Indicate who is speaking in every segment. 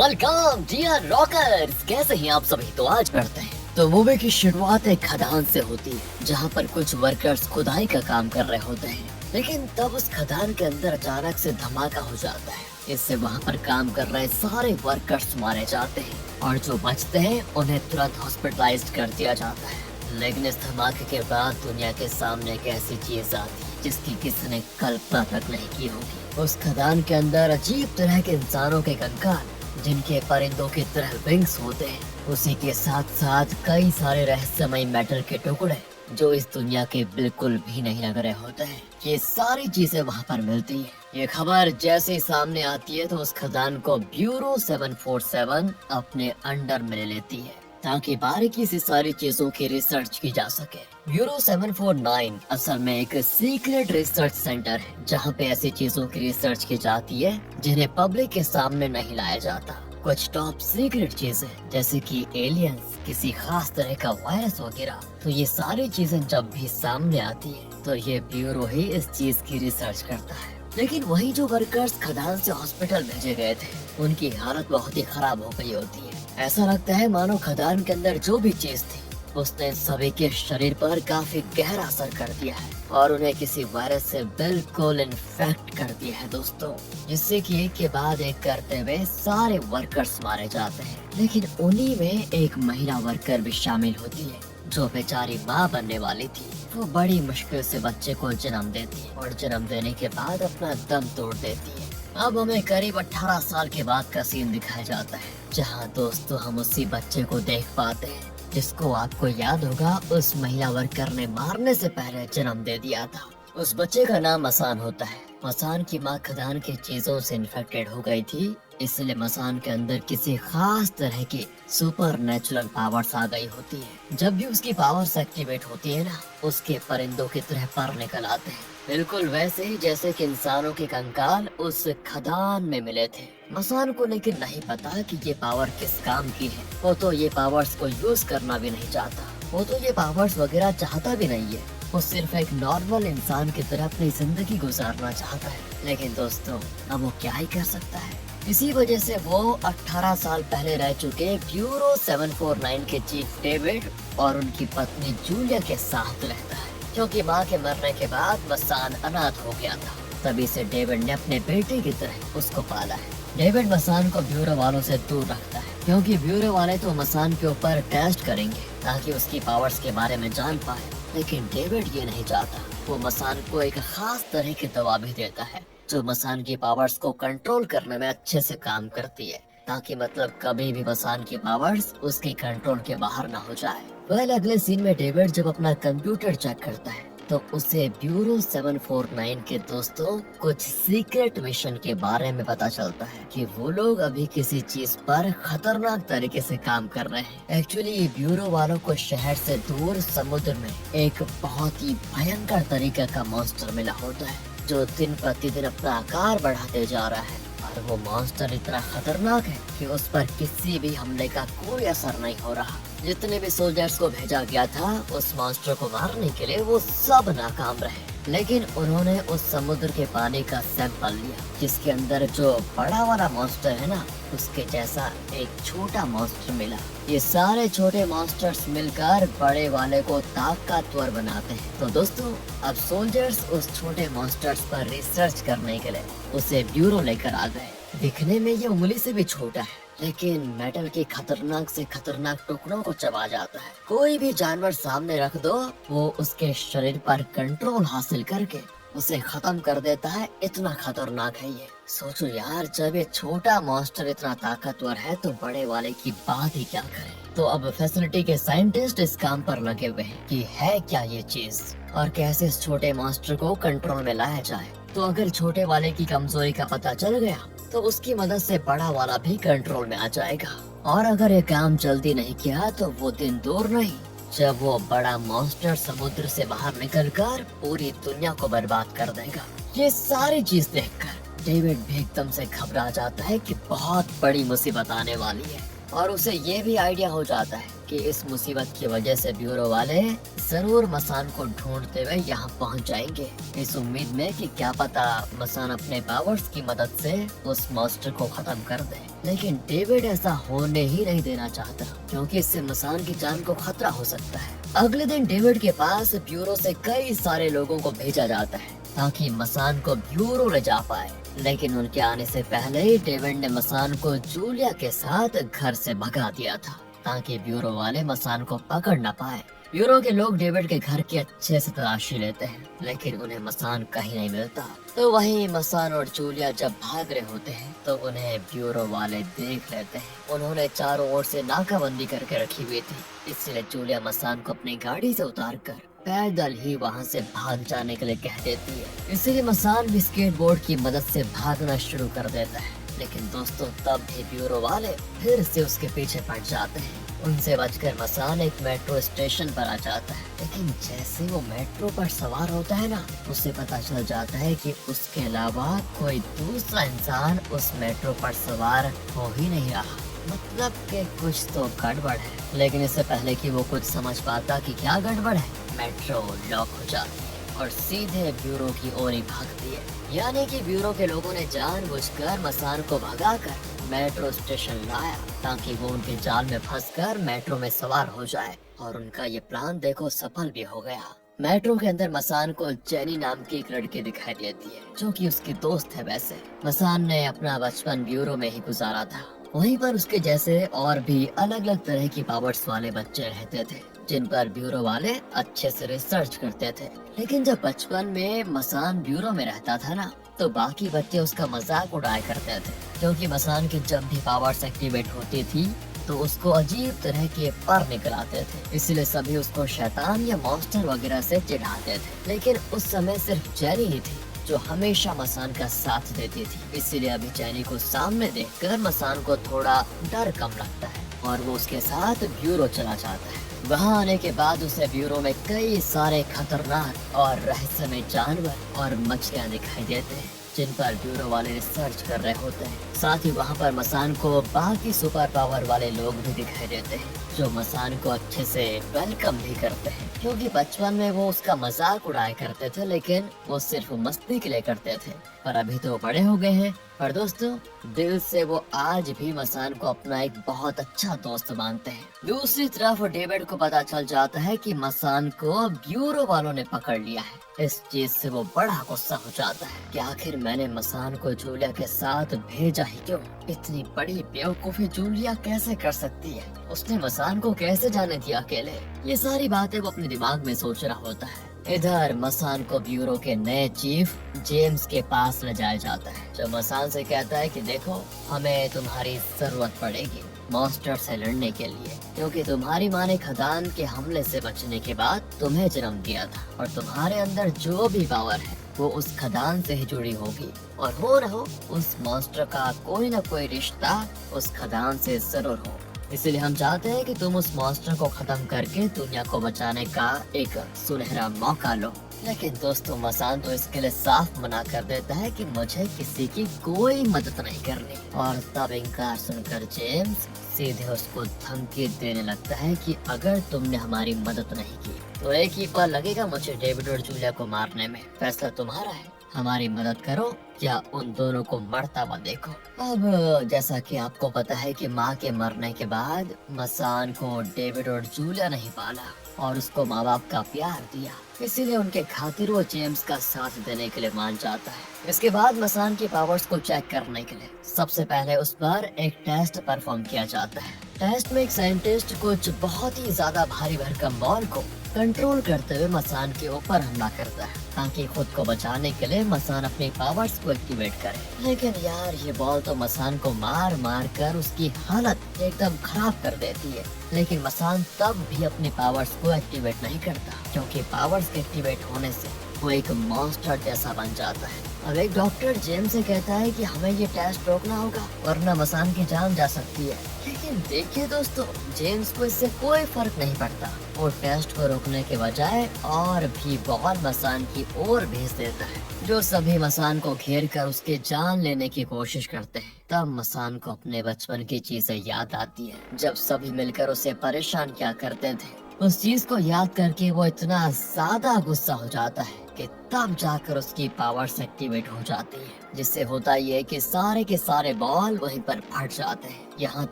Speaker 1: Welcome dear rockers, कैसे हैं आप सभी। तो आज करते हैं तो मूवी की शुरुआत एक खदान से होती है जहां पर कुछ वर्कर्स खुदाई का काम कर रहे होते हैं, लेकिन तब उस खदान के अंदर अचानक से धमाका हो जाता है। इससे वहां पर काम कर रहे सारे वर्कर्स मारे जाते हैं और जो बचते हैं उन्हें तुरंत हॉस्पिटलाइज्ड कर दिया जाता है। लेकिन इस धमाके के बाद दुनिया के सामने एक ऐसी चीज आती है जिसकी किसी ने कल्पना तक नहीं की होगी। उस खदान के अंदर अजीब तरह के इंसानों के कंकाल, जिनके परिंदों की तरह विंग्स होते हैं, उसी के साथ साथ कई सारे रहस्यमय मेटल के टुकड़े जो इस दुनिया के बिल्कुल भी नहीं लग रहे होते हैं। ये सारी चीजें वहाँ पर मिलती है। ये खबर जैसे ही सामने आती है तो उस खदान को ब्यूरो 747 अपने अंडर में ले लेती है ताकि बारीकी से सारी चीजों की रिसर्च की जा सके। ब्यूरो 749 असल में एक सीक्रेट रिसर्च सेंटर है जहाँ पे ऐसी चीजों की रिसर्च की जाती है जिन्हें पब्लिक के सामने नहीं लाया जाता। कुछ टॉप सीक्रेट चीजें जैसे कि एलियंस, किसी खास तरह का वायरस वगैरह, तो ये सारी चीजें जब भी सामने आती है तो ये ब्यूरो ही इस चीज की रिसर्च करता है। लेकिन वही जो वर्कर्स खदान से हॉस्पिटल भेजे गए थे उनकी हालत बहुत ही खराब हो गई होती है। ऐसा लगता है मानो खदान के अंदर जो भी चीज थी उसने सभी के शरीर पर काफी गहरा असर कर दिया है और उन्हें किसी वायरस से बिल्कुल इन्फेक्ट कर दिया है दोस्तों, जिससे कि एक के बाद एक करते हुए सारे वर्कर्स मारे जाते हैं। लेकिन उन्हीं में एक महिला वर्कर भी शामिल होती है जो बेचारी माँ बनने वाली थी। वो बड़ी मुश्किल से बच्चे को जन्म देती है और जन्म देने के बाद अपना दम तोड़ देती है। अब हमें करीब 18 साल के बाद का सीन दिखाया जाता है जहाँ दोस्तों हम उसी बच्चे को देख पाते हैं जिसको आपको याद होगा उस महिला वर्कर ने मारने से पहले जन्म दे दिया था। उस बच्चे का नाम मसान होता है। मसान की माँ खदान की चीजों से इन्फेक्टेड हो गई थी, इसलिए मसान के अंदर किसी खास तरह की सुपर नेचुरल पावर्स आ गई होती है। जब भी उसकी पावर्स एक्टिवेट होती है ना, उसके परिंदों की तरह पर निकल आते हैं, बिल्कुल वैसे ही जैसे कि इंसानों के कंकाल उस खदान में मिले थे। मसान को लेकिन नहीं पता कि ये पावर किस काम की है। वो तो ये पावर्स को यूज करना भी नहीं चाहता, वो तो ये पावर्स वगैरह चाहता भी नहीं है। वो सिर्फ एक नॉर्मल इंसान की तरह अपनी जिंदगी गुजारना चाहता है। लेकिन दोस्तों अब वो क्या ही कर सकता है। इसी वजह से वो 18 साल पहले रह चुके ब्यूरो 749 के चीफ डेविड और उनकी पत्नी जूलिया के साथ रहता है, क्योंकि माँ के मरने के बाद मसान अनाथ हो गया था। तभी से डेविड ने अपने बेटे की तरह उसको पाला है। डेविड मसान को ब्यूरो वालों से दूर रखता है क्योंकि ब्यूरो वाले तो मसान के ऊपर टेस्ट करेंगे ताकि उसकी पावर्स के बारे में जान पाए। लेकिन डेविड ये नहीं चाहता। वो मसान को एक खास तरह की दवा भी देता है जो मसान की पावर्स को कंट्रोल करने में अच्छे से काम करती है, ताकि मतलब कभी भी मसान की पावर्स उसके कंट्रोल के बाहर ना हो जाए। पहले अगले सीन में डेविड जब अपना कंप्यूटर चेक करता है तो उसे ब्यूरो 749 के दोस्तों कुछ सीक्रेट मिशन के बारे में पता चलता है कि वो लोग अभी किसी चीज पर खतरनाक तरीके से काम कर रहे हैं। एक्चुअली ब्यूरो वालों को शहर से दूर समुद्र में एक बहुत ही भयंकर तरीके का मॉन्स्टर मिला होता है जो दिन प्रतिदिन अपना आकार बढ़ाते जा रहा है। और वो मॉन्स्टर इतना खतरनाक है कि उस पर किसी भी हमले का कोई असर नहीं हो रहा। जितने भी सोल्जर्स को भेजा गया था उस मॉन्स्टर को मारने के लिए वो सब नाकाम रहे। लेकिन उन्होंने उस समुद्र के पानी का सैंपल लिया जिसके अंदर जो बड़ा वाला मॉन्स्टर है ना, उसके जैसा एक छोटा मॉन्स्टर मिला। ये सारे छोटे मॉन्स्टर्स मिलकर बड़े वाले को ताकतवर बनाते हैं। तो दोस्तों अब सोल्जर्स उस छोटे मॉन्स्टर्स पर रिसर्च करने के लिए उसे ब्यूरो लेकर आ गए। दिखने में ये उंगली से भी छोटा है लेकिन मेटल के खतरनाक से खतरनाक टुकड़ों को चबा जाता है। कोई भी जानवर सामने रख दो वो उसके शरीर पर कंट्रोल हासिल करके उसे खत्म कर देता है। इतना खतरनाक है ये। सोचो यार, जब ये छोटा मॉन्स्टर इतना ताकतवर है तो बड़े वाले की बात ही क्या करें। तो अब फैसिलिटी के साइंटिस्ट इस काम पर लगे हुए हैं कि है क्या ये चीज और कैसे इस छोटे मॉन्स्टर को कंट्रोल में लाया जाए। तो अगर छोटे वाले की कमजोरी का पता चल गया तो उसकी मदद से बड़ा वाला भी कंट्रोल में आ जाएगा। और अगर ये काम जल्दी नहीं किया तो वो दिन दूर नहीं जब वो बड़ा मॉन्स्टर समुद्र से बाहर निकलकर पूरी दुनिया को बर्बाद कर देगा। ये सारी चीज देखकर डेविड भी एकदम से घबरा जाता है कि बहुत बड़ी मुसीबत आने वाली है। और उसे ये भी आइडिया हो जाता है कि इस मुसीबत की वजह से ब्यूरो वाले जरूर मसान को ढूंढते हुए यहाँ पहुँच जाएंगे, इस उम्मीद में कि क्या पता मसान अपने पावर्स की मदद से उस मॉन्स्टर को खत्म कर दे। लेकिन डेविड ऐसा होने ही नहीं देना चाहता, क्योंकि इससे मसान की जान को खतरा हो सकता है। अगले दिन डेविड के पास ब्यूरो से कई सारे लोगों को भेजा जाता है ताकि मसान को ब्यूरो ले जा पाए। लेकिन उनके आने से पहले ही डेविड ने मसान को जूलिया के साथ घर से भगा दिया था ताकि ब्यूरो वाले मसान को पकड़ न पाए। ब्यूरो के लोग डेविड के घर की अच्छे से तलाशी लेते हैं, लेकिन उन्हें मसान कहीं नहीं मिलता। तो वहीं मसान और जूलिया जब भाग रहे होते हैं तो उन्हें ब्यूरो वाले देख लेते हैं। उन्होंने चारों ओर से नाकाबंदी करके रखी हुई थी, इसलिए जूलिया मसान को अपनी गाड़ी से उतारकर पैदल ही वहां से भाग जाने के लिए कह देती है। इसीलिए मसान भी स्केटबोर्ड की मदद से भागना शुरू कर देता है। लेकिन दोस्तों तब भी ब्यूरो वाले फिर से उसके पीछे पड़ जाते हैं। उनसे बचकर मसान एक मेट्रो स्टेशन पर आ जाता है, लेकिन जैसे वो मेट्रो पर सवार होता है ना, उसे पता चल जाता है कि उसके अलावा कोई दूसरा इंसान उस मेट्रो पर सवार हो ही नहीं रहा। मतलब कि कुछ तो गड़बड़ है। लेकिन इससे पहले कि वो कुछ समझ पाता कि क्या गड़बड़ है, मेट्रो लॉक हो जाती है और सीधे ब्यूरो की ओर ही भागती है। यानी कि ब्यूरो के लोगों ने जानबूझकर मसान को भगाकर मेट्रो स्टेशन लाया ताकि वो उनके जाल में फंसकर मेट्रो में सवार हो जाए। और उनका ये प्लान देखो सफल भी हो गया। मेट्रो के अंदर मसान को जेनी नाम की एक लड़की दिखाई देती है, जो कि उसकी दोस्त है। वैसे मसान ने अपना बचपन ब्यूरो में ही गुजारा था। वहीं पर उसके जैसे और भी अलग अलग तरह की पावर्स वाले बच्चे रहते थे, जिन पर ब्यूरो वाले अच्छे से रिसर्च करते थे। लेकिन जब बचपन में मसान ब्यूरो में रहता था ना, तो बाकी बच्चे उसका मजाक उड़ाया करते थे, क्योंकि मसान की जब भी पावर्स एक्टिवेट होती थी तो उसको अजीब तरह के पर निकल आते थे। इसलिए सभी उसको शैतान या मॉन्स्टर वगैरह से चिढ़ाते थे। लेकिन उस समय सिर्फ जेनी ही थी जो हमेशा मसान का साथ देती थी। इसीलिए अभी जेनी को सामने देखकर मसान को थोड़ा डर कम लगता है और वो उसके साथ ब्यूरो चला जाता है। वहाँ आने के बाद उसे ब्यूरो में कई सारे खतरनाक और रहस्यमय जानवर और मछलियाँ दिखाई देते हैं, जिन पर ब्यूरो वाले रिसर्च कर रहे होते हैं। साथ ही वहाँ पर मसान को बाकी सुपर पावर वाले लोग भी दिखाई देते हैं, जो मसान को अच्छे से वेलकम भी करते हैं, क्योंकि बचपन में वो उसका मजाक उड़ाया करते थे, लेकिन वो सिर्फ मस्ती के लिए करते थे। पर अभी तो बड़े हो गए हैं। पर दोस्तों दिल से वो आज भी मसान को अपना एक बहुत अच्छा दोस्त मानते हैं। दूसरी तरफ डेविड को पता चल जाता है कि मसान को ब्यूरो वालों ने पकड़ लिया है। इस चीज से वो बड़ा गुस्सा हो जाता है कि आखिर मैंने मसान को जूलिया के साथ भेजा ही क्यों? इतनी बड़ी बेवकूफी जूलिया कैसे कर सकती है? उसने मसान को कैसे जाने दिया अकेले? ये सारी बातें वो अपने दिमाग में सोच रहा होता है। इधर मसान को ब्यूरो के नए चीफ जेम्स के पास ले जाया जाता है, जो मसान से कहता है कि देखो हमें तुम्हारी जरूरत पड़ेगी मॉन्स्टर से लड़ने के लिए, क्योंकि तुम्हारी माँ ने खदान के हमले से बचने के बाद तुम्हें जन्म दिया था और तुम्हारे अंदर जो भी पावर है वो उस खदान से ही जुड़ी होगी, और हो न हो उस मॉन्स्टर का कोई न कोई रिश्ता उस खदान से जरूर हो। इसलिए हम चाहते हैं कि तुम उस मॉन्स्टर को खत्म करके दुनिया को बचाने का एक सुनहरा मौका लो। लेकिन दोस्तों मसान तो इसके लिए साफ मना कर देता है कि मुझे किसी की कोई मदद नहीं करनी। और तब इनकार सुनकर जेम्स सीधे उसको धमकी देने लगता है कि अगर तुमने हमारी मदद नहीं की तो एक ही पल लगेगा मुझे डेविड और जूलिया को मारने में। फैसला तुम्हारा है, हमारी मदद करो या उन दोनों को मरता हुआ देखो। अब जैसा कि आपको पता है कि माँ के मरने के बाद मसान को डेविड और जूलिया नहीं पाला और उसको माँ बाप का प्यार दिया, इसीलिए उनके खातिर वो जेम्स का साथ देने के लिए मान जाता है। इसके बाद मसान की पावर्स को चेक करने के लिए सबसे पहले उस पर एक टेस्ट परफॉर्म किया जाता है। टेस्ट में एक साइंटिस्ट कुछ बहुत ही ज्यादा भारी भरकम बॉल को कंट्रोल करते हुए मसान के ऊपर हमला करता है ताकि खुद को बचाने के लिए मसान अपनी पावर्स को एक्टिवेट करे। लेकिन यार ये बॉल तो मसान को मार मार कर उसकी हालत एकदम खराब कर देती है। लेकिन मसान तब भी अपनी पावर्स को एक्टिवेट नहीं करता, क्योंकि पावर्स के एक्टिवेट होने से वो एक मॉन्स्टर जैसा बन जाता है अब एक डॉक्टर जेम्स से कहता है कि हमें ये टेस्ट रोकना होगा वरना मसान की जान जा सकती है। लेकिन देखिए दोस्तों, जेम्स को इससे कोई फर्क नहीं पड़ता। वो टेस्ट को रोकने के बजाय और भी बॉल मसान की ओर भेज देता है, जो सभी मसान को घेर कर उसकी जान लेने की कोशिश करते हैं। तब मसान को अपने बचपन की चीजें याद आती है, जब सभी मिलकर उसे परेशान किया करते थे। उस चीज को याद करके वो इतना ज्यादा गुस्सा हो जाता है कि तब जाकर उसकी पावर्स एक्टिवेट हो जाती है, जिससे होता ये कि सारे के सारे बॉल वहीं पर फट जाते हैं, यहाँ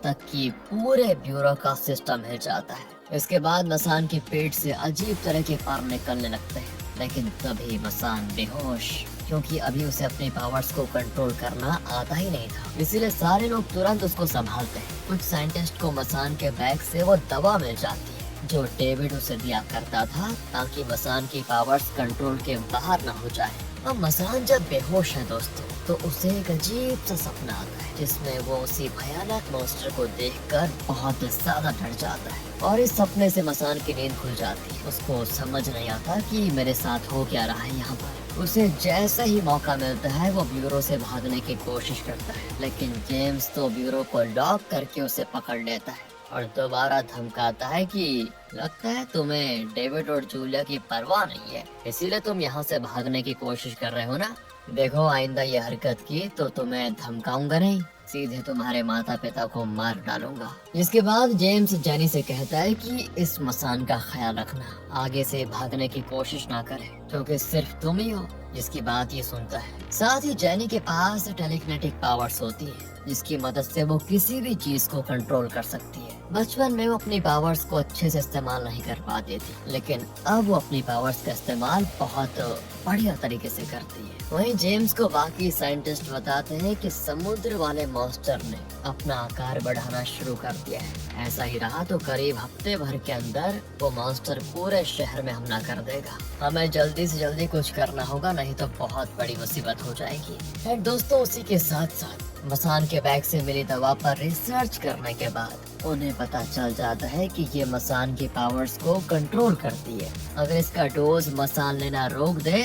Speaker 1: तक कि पूरे ब्यूरो का सिस्टम हिल जाता है। इसके बाद मसान के पेट से अजीब तरह के पार निकलने लगते हैं, लेकिन तभी मसान बेहोश, क्योंकि अभी उसे अपने पावर्स को कंट्रोल करना आता ही नहीं था। इसीलिए सारे लोग तुरंत उसको संभालते हैं। कुछ साइंटिस्ट को मसान के बैग से वो दवा मिल जाती है जो डेविड उसे दिया करता था, ताकि मसान की पावर्स कंट्रोल के बाहर न हो जाए। अब मसान जब बेहोश है दोस्तों, तो उसे एक अजीब सा सपना आता है, जिसमें वो उसी भयानक मॉन्स्टर को देखकर बहुत ज्यादा डर जाता है और इस सपने से मसान की नींद खुल जाती है। उसको समझ नहीं आता कि मेरे साथ हो क्या रहा है यहाँ पर। उसे जैसा ही मौका मिलता है वो ब्यूरो से भागने की कोशिश करता है, लेकिन जेम्स तो ब्यूरो को लॉक करके उसे पकड़ लेता है और दोबारा धमकाता है कि लगता है तुम्हें डेविड और जूलिया की परवाह नहीं है, इसीलिए तुम यहाँ से भागने की कोशिश कर रहे हो ना। देखो, आइंदा ये हरकत की तो तुम्हें धमकाऊंगा नहीं, सीधे तुम्हारे माता पिता को मार डालूंगा। इसके बाद जेम्स जेनी से कहता है कि इस मसान का ख्याल रखना, आगे से भागने की कोशिश ना करे, क्योंकि सिर्फ तुम ही हो जिसकी बात ये सुनता है। साथ ही जेनी के पास टेलीकिनेटिक पावर्स होती है, जिसकी मदद से वो किसी भी चीज को कंट्रोल कर सकती है। बचपन में वो अपनी पावर्स को अच्छे से इस्तेमाल नहीं कर पाती थी, लेकिन अब वो अपनी पावर्स का इस्तेमाल बहुत बढ़िया तरीके से करती है। वहीं जेम्स को बाकी साइंटिस्ट बताते हैं कि समुद्र वाले मॉन्स्टर ने अपना आकार बढ़ाना शुरू कर दिया है। ऐसा ही रहा तो करीब हफ्ते भर के अंदर वो मॉन्स्टर पूरे शहर में हमला कर देगा। हमें जल्दी से जल्दी कुछ करना होगा, नहीं तो बहुत बड़ी मुसीबत हो जाएगी। एंड दोस्तों, उसी के साथ साथ मसान के बैग से मिली दवा पर रिसर्च करने के बाद उन्हें पता चल जाता है कि ये मसान की पावर्स को कंट्रोल करती है। अगर इसका डोज मसान लेना रोक दे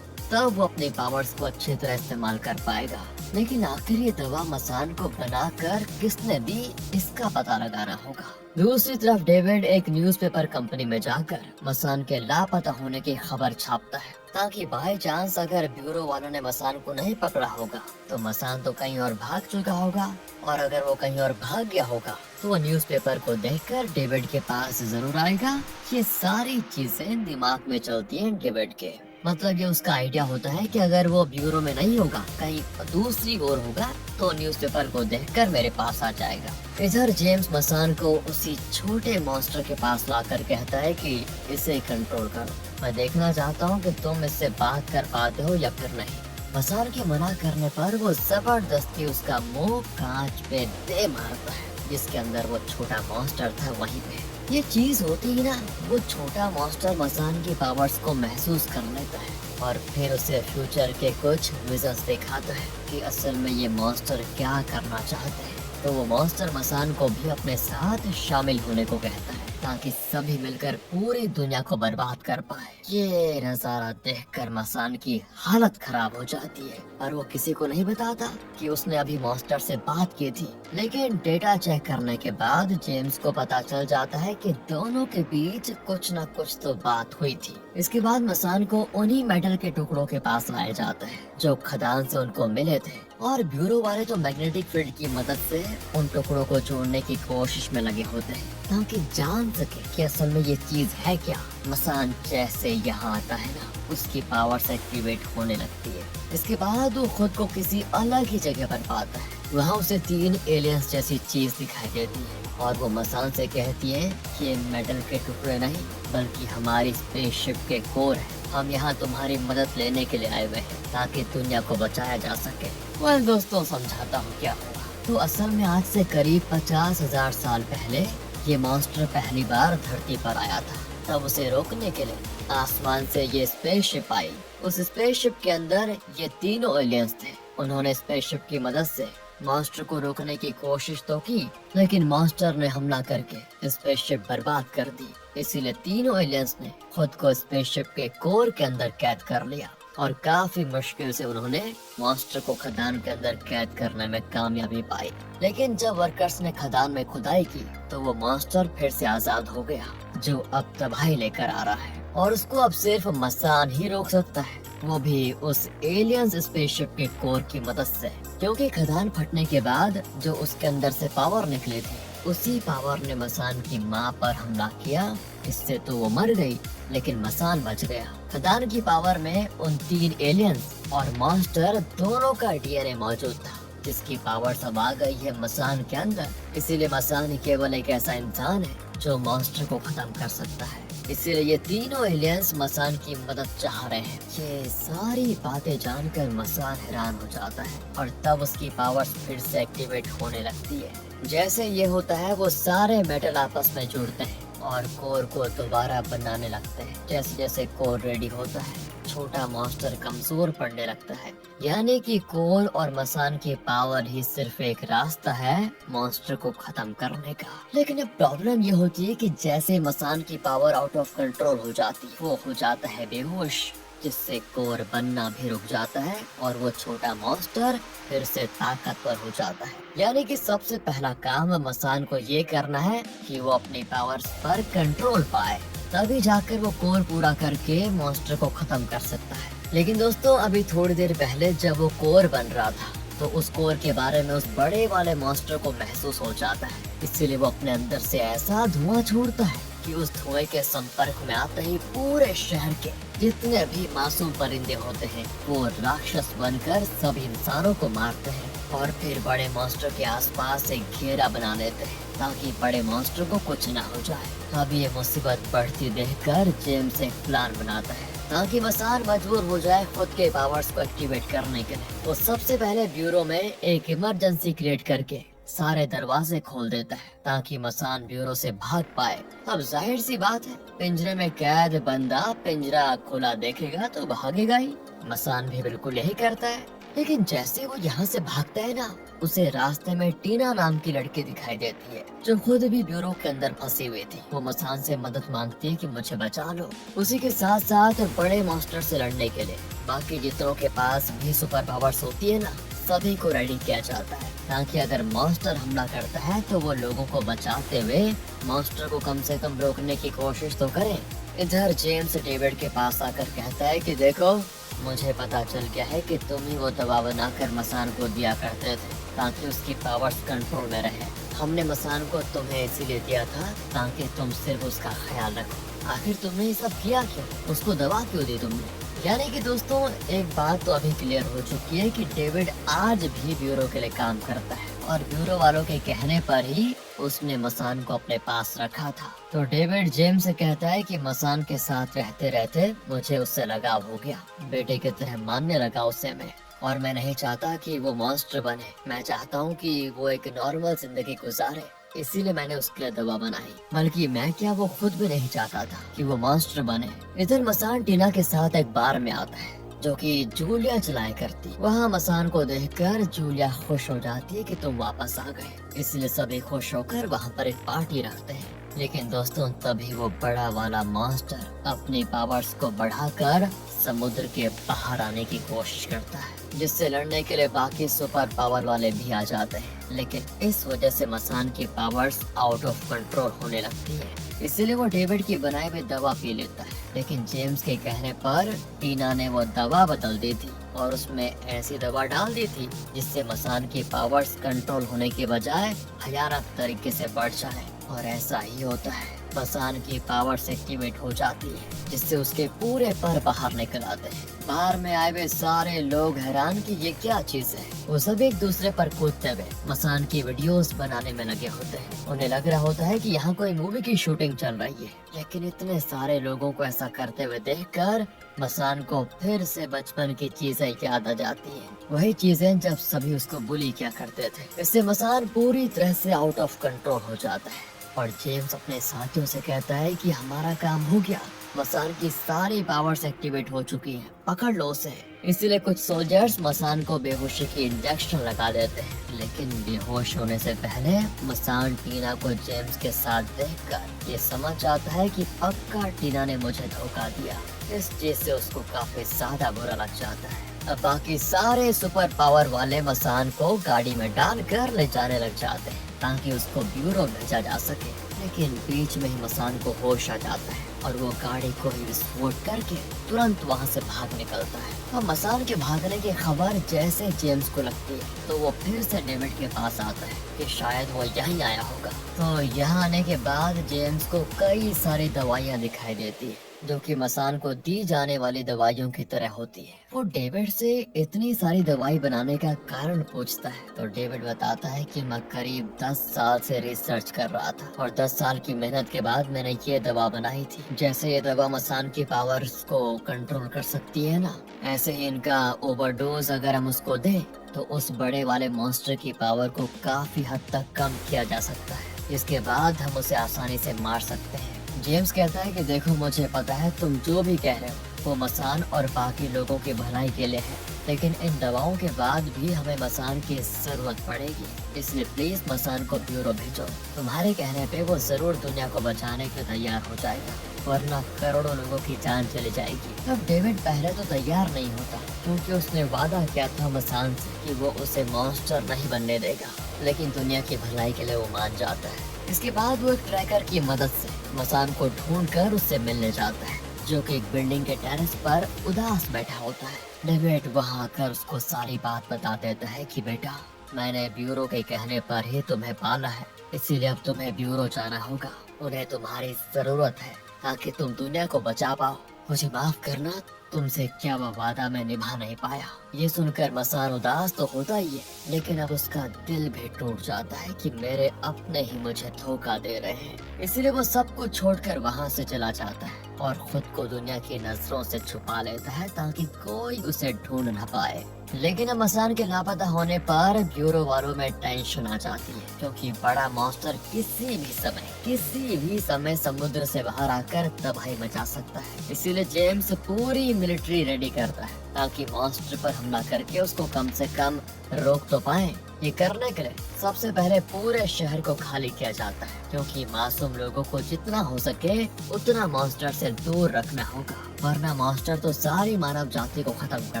Speaker 1: तब वो अपनी पावर्स को अच्छी तरह इस्तेमाल कर पाएगा। लेकिन आखिर ये दवा मसान को बनाकर किसने दी, इसका पता लगाना होगा। दूसरी तरफ डेविड एक न्यूज़पेपर कंपनी में जाकर मसान के लापता होने की खबर छापता है, ताकि बाय चांस अगर ब्यूरो वालों ने मसान को नहीं पकड़ा होगा तो मसान तो कहीं और भाग चुका होगा, और अगर वो कहीं और भाग गया होगा तो वो न्यूज़पेपर को देखकर डेविड के पास जरूर आएगा। ये सारी चीजें दिमाग में चलती हैं डेविड के। मतलब ये उसका आइडिया होता है कि अगर वो ब्यूरो में नहीं होगा, कहीं दूसरी ओर होगा, तो न्यूज़पेपर को देखकर मेरे पास आ जाएगा। इधर जेम्स मसान को उसी छोटे मॉन्स्टर के पास लाकर कहता है कि इसे कंट्रोल करो, मैं देखना चाहता हूँ कि तुम इससे बात कर पाते हो या फिर नहीं। मसान के मना करने पर वो जबरदस्ती उसका मुंह कांच पे दे मारता है, जिसके अंदर वो छोटा मॉन्स्टर था वहीं पे। ये चीज होती ही ना, वो छोटा मॉन्स्टर मसान की पावर्स को महसूस कर लेता है और फिर उसे फ्यूचर के कुछ विजन्स दिखाता है कि असल में ये मॉन्स्टर क्या करना चाहते हैं। तो वो मॉन्स्टर मसान को भी अपने साथ शामिल होने को कहता है, ताकि सभी मिलकर पूरी दुनिया को बर्बाद कर पाए। ये नजारा देखकर मसान की हालत खराब हो जाती है, और वो किसी को नहीं बताता कि उसने अभी मॉन्स्टर से बात की थी। लेकिन डेटा चेक करने के बाद जेम्स को पता चल जाता है कि दोनों के बीच कुछ न कुछ तो बात हुई थी। इसके बाद मसान को उन्हीं मेटल के टुकड़ों के पास लाया जाता है जो खदान से उनको मिले थे, और ब्यूरो वाले तो मैग्नेटिक फील्ड की मदद से उन टुकड़ों को जोड़ने की कोशिश में लगे होते हैं, ताकि जान सके कि असल में ये चीज है क्या। मसान जैसे यहाँ आता है ना, उसकी पावर्स एक्टिवेट होने लगती है। इसके बाद वो खुद को किसी अलग ही जगह पर पाता है। वहाँ उसे 3 एलियंस जैसी चीज दिखाई देती है, और वो मसान से कहती है कि ये मेटल के टुकड़े नहीं बल्कि हमारी स्पेसशिप के कोर है। हम यहाँ तुम्हारी मदद लेने के लिए आए हुए हैं, ताकि दुनिया को बचाया जा सके। वेल दोस्तों, समझाता हूँ क्या हुआ। तो असल में आज से करीब 50,000 साल पहले ये मॉन्स्टर पहली बार धरती पर आया था। तब उसे रोकने के लिए आसमान से ये स्पेसशिप आई। उस स्पेसशिप के अंदर ये तीनों एलियंस थे। उन्होंने स्पेसशिप की मदद से मॉन्स्टर को रोकने की कोशिश तो की, लेकिन मॉन्स्टर ने हमला करके स्पेसशिप बर्बाद कर दी। इसीलिए तीनों एलियंस ने खुद को स्पेसशिप के कोर के अंदर कैद कर लिया और काफी मुश्किल से उन्होंने मॉन्स्टर को खदान के अंदर कैद करने में कामयाबी पाई। लेकिन जब वर्कर्स ने खदान में खुदाई की तो वो मॉन्स्टर फिर से आजाद हो गया, जो अब तबाही लेकर आ रहा है और उसको अब सिर्फ मसान ही रोक सकता है, वो भी उस एलियंस स्पेसशिप के कोर की मदद से। क्योंकि खदान फटने के बाद जो उसके अंदर से पावर निकली थी, उसी पावर ने मसान की माँ पर हमला किया। इससे तो वो मर गई, लेकिन मसान बच गया। खदान की पावर में उन 3 एलियंस और मॉन्स्टर दोनों का डीएनए मौजूद था, जिसकी पावर सब आ गई है मसान के अंदर। इसीलिए मसान ही केवल एक ऐसा इंसान है जो मॉन्स्टर को खत्म कर सकता है। इसीलिए ये तीनों एलियंस मसान की मदद चाह रहे हैं। ये सारी बातें जानकर मसान हैरान हो जाता है और तब उसकी पावर्स फिर से एक्टिवेट होने लगती है। जैसे ये होता है वो सारे मेटल आपस में जुड़ते हैं और कोर को दोबारा बनाने लगते हैं। जैसे जैसे कोर रेडी होता है, छोटा मॉन्स्टर कमजोर पड़ने लगता है। यानी कि कोर और मसान की पावर ही सिर्फ एक रास्ता है मॉन्स्टर को खत्म करने का। लेकिन अब प्रॉब्लम ये होती है कि जैसे मसान की पावर आउट ऑफ कंट्रोल हो जाती है, वो हो जाता है बेहोश, जिससे कोर बनना भी रुक जाता है और वो छोटा मॉन्स्टर फिर से ताकतवर हो जाता है। यानी कि सबसे पहला काम मसान को ये करना है कि वो अपनी पावर्स पर कंट्रोल पाए, तभी जाकर वो कोर पूरा करके मॉन्स्टर को खत्म कर सकता है। लेकिन दोस्तों, अभी थोड़ी देर पहले जब वो कोर बन रहा था तो उस कोर के बारे में उस बड़े वाले मॉन्स्टर को महसूस हो जाता है। इसीलिए वो अपने अंदर से ऐसा धुआं छोड़ता है कि उस धुएं के संपर्क में आते ही पूरे शहर के जितने भी मासूम परिंदे होते हैं वो राक्षस बनकर सभी इंसानों को मारते हैं और फिर बड़े मॉन्स्टर के आसपास एक घेरा बना लेते हैं ताकि बड़े मॉन्स्टर को कुछ ना हो जाए। अब ये मुसीबत बढ़ती देखकर जेम्स एक प्लान बनाता है ताकि मसान मजबूर हो जाए खुद के पावर्स को एक्टिवेट करने के लिए। वो सबसे पहले ब्यूरो में एक इमरजेंसी क्रिएट करके सारे दरवाजे खोल देता है ताकि मसान ब्यूरो से भाग पाए। अब जाहिर सी बात है, पिंजरे में कैद बंदा पिंजरा खुला देखेगा तो भागेगा ही। मसान भी बिल्कुल यही करता है। लेकिन जैसे वो यहाँ से भागता है ना, उसे रास्ते में टीना नाम की लड़की दिखाई देती है जो खुद भी ब्यूरो के अंदर फंसी हुई थी। वो मसान से मदद मांगती है कि मुझे बचा लो। उसी के साथ साथ बड़े मॉन्स्टर से लड़ने के लिए बाकी जितनों के पास भी सुपर पावर्स होती है ना, सभी को रेडी किया जाता है ताकि अगर मॉन्स्टर हमला करता है तो वो लोगों को बचाते हुए मॉन्स्टर को कम से कम रोकने की कोशिश तो करे। इधर जेम्स डेविड के पास आकर कहता है कि देखो, मुझे पता चल गया है कि तुम ही वो दवा बनाकर मसान को दिया करते थे ताकि उसकी पावर्स कंट्रोल में रहे। हमने मसान को तुम्हें इसीलिए दिया था ताकि तुम सिर्फ उसका ख्याल रखो। आखिर तुमने ये सब किया क्यों? उसको दवा क्यों दी तुमने? यानी कि दोस्तों, एक बात तो अभी क्लियर हो चुकी है कि डेविड आज भी ब्यूरो के लिए काम करता है और ब्यूरो वालों के कहने पर ही उसने मसान को अपने पास रखा था। तो डेविड जेम्स से कहता है कि मसान के साथ रहते रहते मुझे उससे लगाव हो गया, बेटे की तरह मानने लगा उसे मैं, और मैं नहीं चाहता कि वो मॉन्स्टर बने। मैं चाहता हूँ कि वो एक नॉर्मल जिंदगी गुजारे, इसीलिए मैंने उसके लिए दवा बनाई। बल्कि मैं क्या, वो खुद भी नहीं चाहता था कि वो मॉन्स्टर बने। इधर मसान टीना के साथ एक बार में आता है जो कि जूलिया चलाया करती। वहाँ मसान को देखकर जूलिया खुश हो जाती है कि तुम वापस आ गए। इसलिए सभी खुश होकर वहाँ पर एक पार्टी रखते हैं। लेकिन दोस्तों, तभी वो बड़ा वाला मॉन्स्टर अपनी पावर्स को बढ़ाकर समुद्र के बाहर आने की कोशिश करता है, जिससे लड़ने के लिए बाकी सुपर पावर वाले भी आ जाते हैं। लेकिन इस वजह से मसान की पावर्स आउट ऑफ कंट्रोल होने लगती है। इसीलिए वो डेविड की बनाई हुई दवा पी लेता है। लेकिन जेम्स के कहने पर टीना ने वो दवा बदल दी थी और उसमें ऐसी दवा डाल दी थी जिससे मसान की पावर्स कंट्रोल होने के बजाय भयानक तरीके से बढ़ जाए। और ऐसा ही होता है, मसान की पावर्स एक्टिवेट हो जाती है जिससे उसके पूरे पर बाहर निकल आते हैं। बाहर में आए हुए सारे लोग हैरान कि ये क्या चीज है। वो सब एक दूसरे पर कूदते हुए मसान की वीडियोस बनाने में लगे होते हैं। उन्हें लग रहा होता है कि यहाँ कोई मूवी की शूटिंग चल रही है। लेकिन इतने सारे लोगों को ऐसा करते हुए देखकर मसान को फिर से बचपन की चीजें याद आ जाती है। वही चीजें जब सभी उसको बुली किया करते थे। इससे मसान पूरी तरह से आउट ऑफ कंट्रोल हो जाता है और जेम्स अपने साथियों से कहता है कि हमारा काम हो गया, मसान की सारी पावर्स एक्टिवेट हो चुकी हैं, पकड़ लो उसे। इसलिए कुछ सोल्जर्स मसान को बेहोशी की इंजेक्शन लगा देते हैं। लेकिन बेहोश होने से पहले मसान टीना को जेम्स के साथ देखकर ये समझ जाता है कि पक्का टीना ने मुझे धोखा दिया। इस चीज से उसको काफी ज्यादा बुरा लग जाता है। अब बाकी सारे सुपर पावर वाले मसान को गाड़ी में डालकर ले जाने लग जाते हैं ताकि उसको ब्यूरो भेजा जा सके। लेकिन बीच में ही मसान को होश आ जाता है और वो गाड़ी को ही विस्फोट करके तुरंत वहाँ से भाग निकलता है। और मसान के भागने की खबर जैसे जेम्स को लगती है तो वो फिर से डेविड के पास आता है कि शायद वो यहीं आया होगा। तो यहाँ आने के बाद जेम्स को कई सारी दवाइयाँ दिखाई देती है जो कि मसान को दी जाने वाली दवाइयों की तरह होती है। वो डेविड से इतनी सारी दवाई बनाने का कारण पूछता है तो डेविड बताता है कि मैं करीब 10 साल से रिसर्च कर रहा था और 10 साल की मेहनत के बाद मैंने ये दवा बनाई थी। जैसे ये दवा मसान की पावर्स को कंट्रोल कर सकती है ना, ऐसे ही इनका ओवरडोज अगर हम उसको दें तो उस बड़े वाले मॉन्स्टर की पावर को काफी हद तक कम किया जा सकता है। इसके बाद हम उसे आसानी से मार सकते हैं। जेम्स कहता है कि देखो मुझे पता है तुम जो भी कह रहे हो वो मसान और बाकी लोगों की भलाई के लिए है, लेकिन इन दवाओं के बाद भी हमें मसान की जरूरत पड़ेगी, इसलिए प्लीज मसान को ब्यूरो भेजो। तुम्हारे कहने पे वो जरूर दुनिया को बचाने के तैयार हो जाएगा, वरना करोड़ों लोगों की जान चली जाएगी। अब डेविड पहले तो तैयार नहीं होता क्योंकि उसने वादा किया था मसान से कि वो उसे मॉन्स्टर नहीं बनने देगा, लेकिन दुनिया की भलाई के लिए वो मान जाता है। इसके बाद वो एक ट्रैकर की मदद से मसान को ढूंढकर उससे मिलने जाता है जो कि एक बिल्डिंग के टेरेस पर उदास बैठा होता है। डेविड वहां आकर उसको सारी बात बता देता है कि बेटा मैंने ब्यूरो के कहने पर ही तुम्हें पाला है, इसीलिए अब तुम्हें ब्यूरो जाना होगा। उन्हें तुम्हारी जरूरत है ताकि तुम दुनिया को बचा पाओ। मुझे माफ करना, तुमसे क्या वो वादा मैं निभा नहीं पाया। ये सुनकर मसान उदास तो होता ही है, लेकिन अब उसका दिल भी टूट जाता है कि मेरे अपने ही मुझे धोखा दे रहे हैं। इसीलिए वो सब कुछ छोड़कर वहाँ से चला जाता है और खुद को दुनिया की नजरों से छुपा लेता है ताकि कोई उसे ढूंढ न पाए। लेकिन अब मसान के लापता होने पर ब्यूरो वालों में टेंशन आ जाती है क्योंकि बड़ा मॉन्स्टर किसी भी समय समुद्र से बाहर आकर तबाही मचा सकता है। इसीलिए जेम्स पूरी मिलिट्री रेडी करता है ताकि मॉन्स्टर पर हमला करके उसको कम से कम रोक तो पाए। ये करने के लिए सबसे पहले पूरे शहर को खाली किया जाता है क्योंकि मासूम लोगों को जितना हो सके उतना मॉन्स्टर से दूर रखना होगा, वरना मॉन्स्टर तो सारी मानव जाति को खत्म कर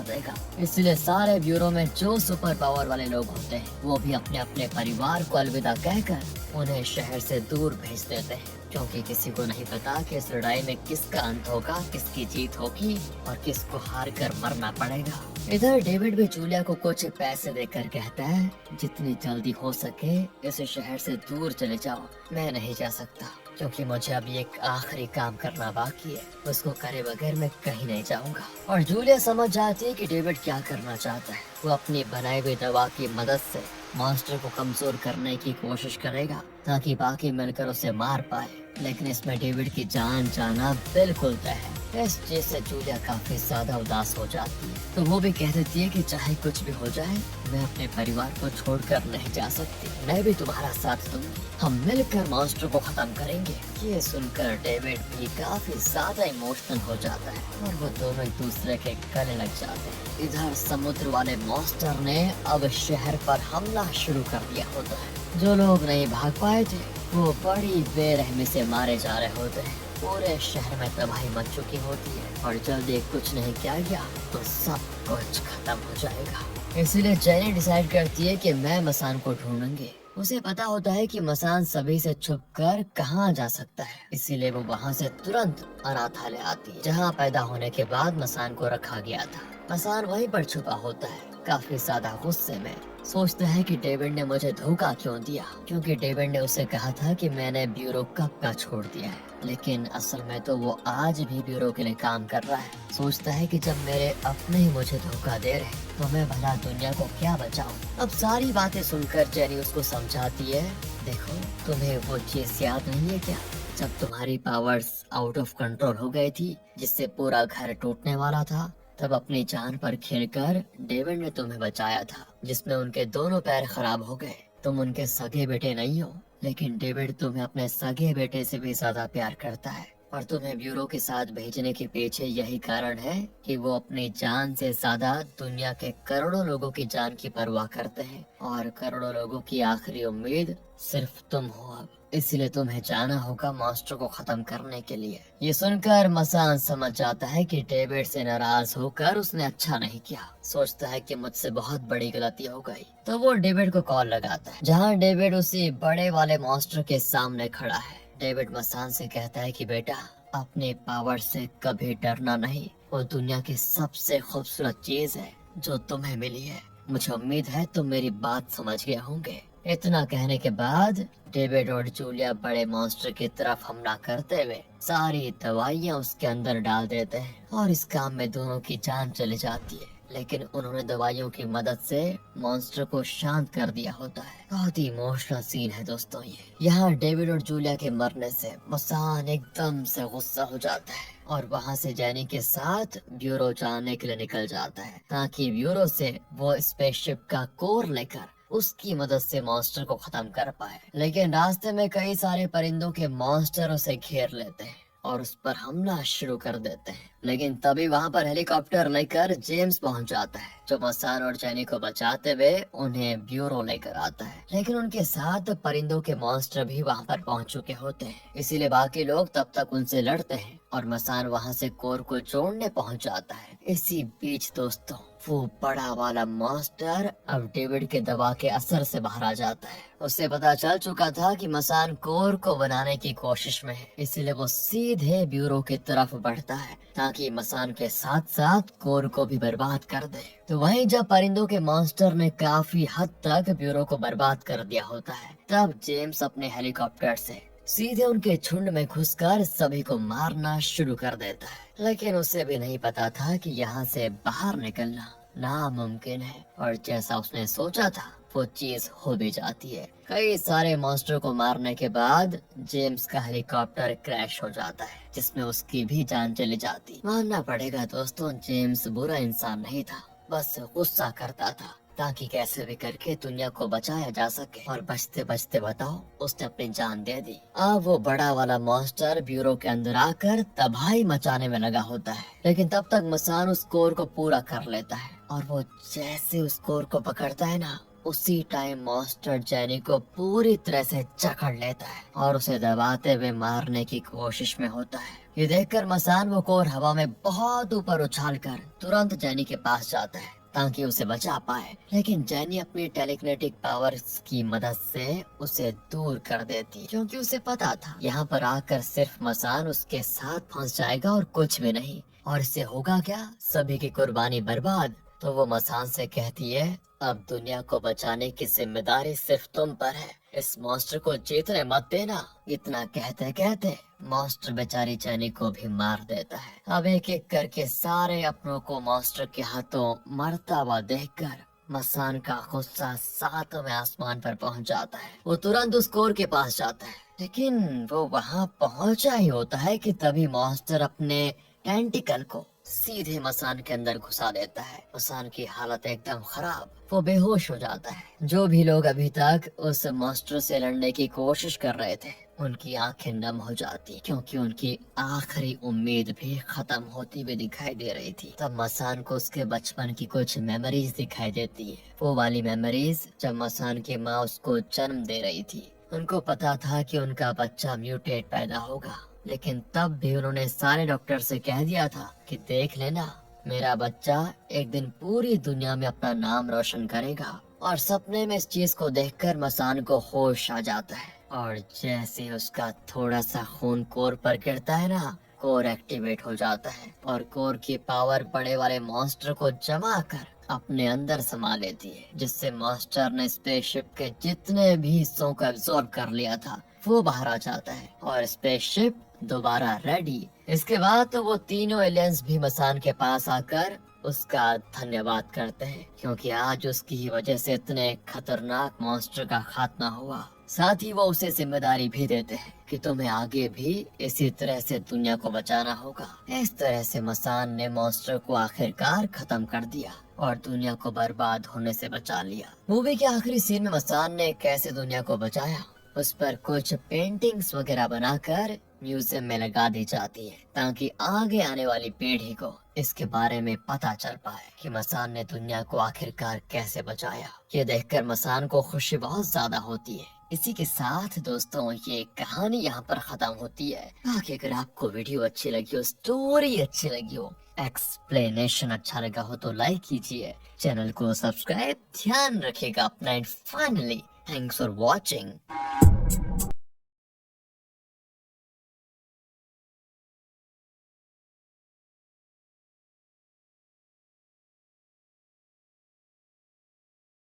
Speaker 1: देगा। इसलिए सारे ब्यूरो में जो सुपर पावर वाले लोग होते हैं वो भी अपने अपने परिवार को अलविदा कहकर उन्हें शहर से दूर भेज देते हैं क्योंकि किसी को नहीं पता कि इस लड़ाई में किसका अंत होगा, किसकी जीत होगी और किसको हार कर मरना पड़ेगा। इधर डेविड भी जूलिया को कुछ पैसे देकर कहता है जितनी जल्दी हो सके इस शहर से दूर चले जाओ। मैं नहीं जा सकता क्योंकि मुझे अभी एक आखिरी काम करना बाकी है, उसको करे बगैर मैं कहीं नहीं जाऊंगा। और जूलिया समझ जाती है कि डेविड क्या करना चाहता है। वो अपनी बनाई हुई दवा की मदद से मॉन्स्टर को कमजोर करने की कोशिश करेगा ताकि बाकी मिलकर उसे मार पाए, लेकिन इसमें डेविड की जान जाना बिल्कुल तय है। इस चीज से जूलिया काफी ज्यादा उदास हो जाती है तो वो भी कह देती है कि चाहे कुछ भी हो जाए मैं अपने परिवार को छोड़कर नहीं जा सकती, मैं भी तुम्हारा साथ दूंगी, हम मिलकर मॉन्स्टर को खत्म करेंगे। ये सुनकर डेविड भी काफी ज्यादा इमोशनल हो जाता है और वो दोनों एक दूसरे के गले लग जाते हैं। इधर समुद्र वाले मॉन्स्टर ने अब शहर पर हमला शुरू कर दिया होता है। जो लोग नहीं भाग पाए थे वो बड़ी बेरहमी से मारे जा रहे होते हैं। पूरे शहर में तबाही मच चुकी होती है और जल्दी कुछ नहीं किया गया तो सब कुछ खत्म हो जाएगा। इसलिए जेनी डिसाइड करती है कि मैं मसान को ढूंढूंगी। उसे पता होता है कि मसान सभी से छुपकर कहाँ जा सकता है, इसीलिए वो वहाँ से तुरंत अनाथालय आती है जहाँ पैदा होने के बाद मसान को रखा गया था। मसान वहीं पर छुपा होता है काफी ज्यादा गुस्से में। सोचता है कि डेविड ने मुझे धोखा क्यों दिया, क्योंकि डेविड ने उसे कहा था कि मैंने ब्यूरो कब का छोड़ दिया है, लेकिन असल में तो वो आज भी ब्यूरो के लिए काम कर रहा है। सोचता है कि जब मेरे अपने ही मुझे धोखा दे रहे तो मैं भला दुनिया को क्या बचाऊं। अब सारी बातें सुनकर जेनी उसको समझाती है, देखो तुम्हें वो चीज याद नहीं है क्या जब तुम्हारी पावर्स आउट ऑफ कंट्रोल हो गई थी जिससे पूरा घर टूटने वाला था, तब अपनी जान पर खेलकर डेविड ने तुम्हें बचाया था जिसमें उनके दोनों पैर खराब हो गए। तुम उनके सगे बेटे नहीं हो, लेकिन डेविड तुम्हें अपने सगे बेटे से भी ज्यादा प्यार करता है और तुम्हें ब्यूरो के साथ भेजने के पीछे यही कारण है कि वो अपनी जान से ज्यादा दुनिया के करोड़ों लोगों की जान की परवाह करते हैं और करोड़ों लोगों की आखिरी उम्मीद सिर्फ तुम हो। अब इसलिए तुम्हें जाना होगा मॉन्स्टर को खत्म करने के लिए। ये सुनकर मसान समझ जाता है कि डेविड से नाराज होकर उसने अच्छा नहीं किया। सोचता है कि मुझसे बहुत बड़ी गलती हो गई। तो वो डेविड को कॉल लगाता है, जहाँ डेविड उसी बड़े वाले मॉन्स्टर के सामने खड़ा है। डेविड मसान से कहता है कि बेटा, अपने पावर से कभी डरना नहीं। वो दुनिया की सबसे खूबसूरत चीज है जो तुम्हें मिली है। मुझे उम्मीद है तुम मेरी बात समझ गए होंगे। इतना कहने के बाद डेविड और जूलिया बड़े मॉन्स्टर की तरफ हमला करते हुए सारी दवाइयाँ उसके अंदर डाल देते हैं और इस काम में दोनों की जान चली जाती है। लेकिन उन्होंने दवाइयों की मदद से मॉन्स्टर को शांत कर दिया होता है। बहुत ही इमोशनल सीन है दोस्तों ये। यहाँ डेविड और जूलिया के मरने से मसान एकदम से गुस्सा हो जाता है और वहाँ से जैनी के साथ ब्यूरो जाने के लिए निकल जाता है, ताकि ब्यूरो से वो स्पेसशिप का कोर लेकर उसकी मदद से मॉन्स्टर को खत्म कर पाए। लेकिन रास्ते में कई सारे परिंदों के मॉन्स्टर उसे घेर लेते हैं और उस पर हमला शुरू कर देते हैं। लेकिन तभी वहाँ पर हेलीकॉप्टर लेकर जेम्स पहुँच जाता है, जो मसान और जैनी को बचाते हुए उन्हें ब्यूरो लेकर आता है। लेकिन उनके साथ परिंदों के मॉन्स्टर भी वहाँ पर पहुँच चुके होते हैं, इसीलिए बाकी लोग तब तक उनसे लड़ते हैं और मसान वहाँ से कोर को जोड़ने पहुँच जाता है। इसी बीच दोस्तों, वो बड़ा वाला मॉन्स्टर अब डेविड के दवा के असर से बाहर आ जाता है। उसे पता चल चुका था कि मसान कोर को बनाने की कोशिश में है, इसीलिए वो सीधे ब्यूरो की तरफ बढ़ता है ताकि मसान के साथ साथ कोर को भी बर्बाद कर दे। तो वहीं जब परिंदों के मॉन्स्टर ने काफी हद तक ब्यूरो को बर्बाद कर दिया होता है, तब जेम्स अपने हेलीकॉप्टर से सीधे उनके झुंड में घुसकर सभी को मारना शुरू कर देता है। लेकिन उसे भी नहीं पता था कि यहाँ से बाहर निकलना नामुमकिन है और जैसा उसने सोचा था वो चीज हो भी जाती है। कई सारे मॉन्स्टर को मारने के बाद जेम्स का हेलीकॉप्टर क्रैश हो जाता है, जिसमें उसकी भी जान चली जाती। मानना पड़ेगा दोस्तों, जेम्स बुरा इंसान नहीं था, बस गुस्सा करता था ताकि कैसे भी करके दुनिया को बचाया जा सके। और बचते बचते बताओ, उसने अपनी जान दे दी। अब वो बड़ा वाला मॉन्स्टर ब्यूरो के अंदर आकर तबाही मचाने में लगा होता है। लेकिन तब तक मसान उस कोर को पूरा कर लेता है और वो जैसे उस कोर को पकड़ता है ना, उसी टाइम मॉन्स्टर जैनी को पूरी तरह से जकड़ लेता है और उसे दबाते हुए मारने की कोशिश में होता है। ये देखकर मसान वो कोर हवा में बहुत ऊपर उछालकर तुरंत जैनी के पास जाता है ताकि उसे बचा पाए। लेकिन जैनी अपनी टेलीकिनेटिक पावर्स की मदद से उसे दूर कर देती, क्योंकि उसे पता था यहाँ पर आकर सिर्फ मसान उसके साथ फंस जाएगा और कुछ भी नहीं। और इससे होगा क्या, सभी की कुर्बानी बर्बाद। तो वो मसान से कहती है, अब दुनिया को बचाने की जिम्मेदारी सिर्फ तुम पर है, इस मॉन्स्टर को जीतने मत देना। इतना कहते कहते मॉन्स्टर बेचारी जैनी को भी मार देता है। अब एक एक करके सारे अपनों को मॉन्स्टर के हाथों मरता हुआ देखकर मसान का गुस्सा सातवें आसमान पर पहुंच जाता है। वो तुरंत उस कोर के पास जाता है, लेकिन वो वहां पहुंचा ही होता है कि तभी मॉन्स्टर अपने टेंटिकल को सीधे मसान के अंदर घुसा देता है। मसान की हालत एकदम खराब, वो बेहोश हो जाता है। जो भी लोग अभी तक उस मॉन्स्टर से लड़ने की कोशिश कर रहे थे, उनकी आंखें नम हो जाती, क्योंकि उनकी आखिरी उम्मीद भी खत्म होती हुई दिखाई दे रही थी। तब मसान को उसके बचपन की कुछ मेमोरीज दिखाई देती है। वो वाली मेमोरीज जब मसान की माँ उसको जन्म दे रही थी। उनको पता था कि उनका बच्चा म्यूटेट पैदा होगा, लेकिन तब भी उन्होंने सारे डॉक्टर से कह दिया था कि देख लेना, मेरा बच्चा एक दिन पूरी दुनिया में अपना नाम रोशन करेगा। और सपने में इस चीज को देखकर मसान को होश आ जाता है और जैसे उसका थोड़ा सा खून कोर पर गिरता है ना, कोर एक्टिवेट हो जाता है और कोर की पावर बड़े वाले मॉन्स्टर को जमा कर अपने अंदर समा लेती है, जिससे मॉन्स्टर ने स्पेसशिप के जितने भी हिस्सों को एब्सॉर्ब कर लिया था वो बाहर आ जाता है और स्पेसशिप दोबारा रेडी। इसके बाद तो वो तीनों एलियंस भी मसान के पास आकर उसका धन्यवाद करते हैं, क्योंकि आज उसकी वजह से इतने खतरनाक मॉन्स्टर का खात्मा हुआ। साथ ही वो उसे जिम्मेदारी भी देते हैं कि तुम्हें आगे भी इसी तरह से दुनिया को बचाना होगा। इस तरह से मसान ने मॉन्स्टर को आखिरकार खत्म कर दिया और दुनिया को बर्बाद होने से बचा लिया। मूवी के आखिरी सीन में मसान ने कैसे दुनिया को बचाया, उस पर कुछ पेंटिंग्स वगैरह बनाकर म्यूजियम में लगा दी जाती है ताकि आगे आने वाली पीढ़ी को इसके बारे में पता चल पाए कि मसान ने दुनिया को आखिरकार कैसे बचाया। ये देखकर मसान को खुशी बहुत ज्यादा होती है। इसी के साथ दोस्तों ये कहानी यहाँ पर खत्म होती है। बाकी अगर आपको वीडियो अच्छी लगी हो, स्टोरी अच्छी लगी हो, एक्सप्लेनेशन अच्छा लगा हो तो लाइक कीजिए, चैनल को सब्सक्राइब ध्यान रखिएगा अपना। And finally thanks for watching.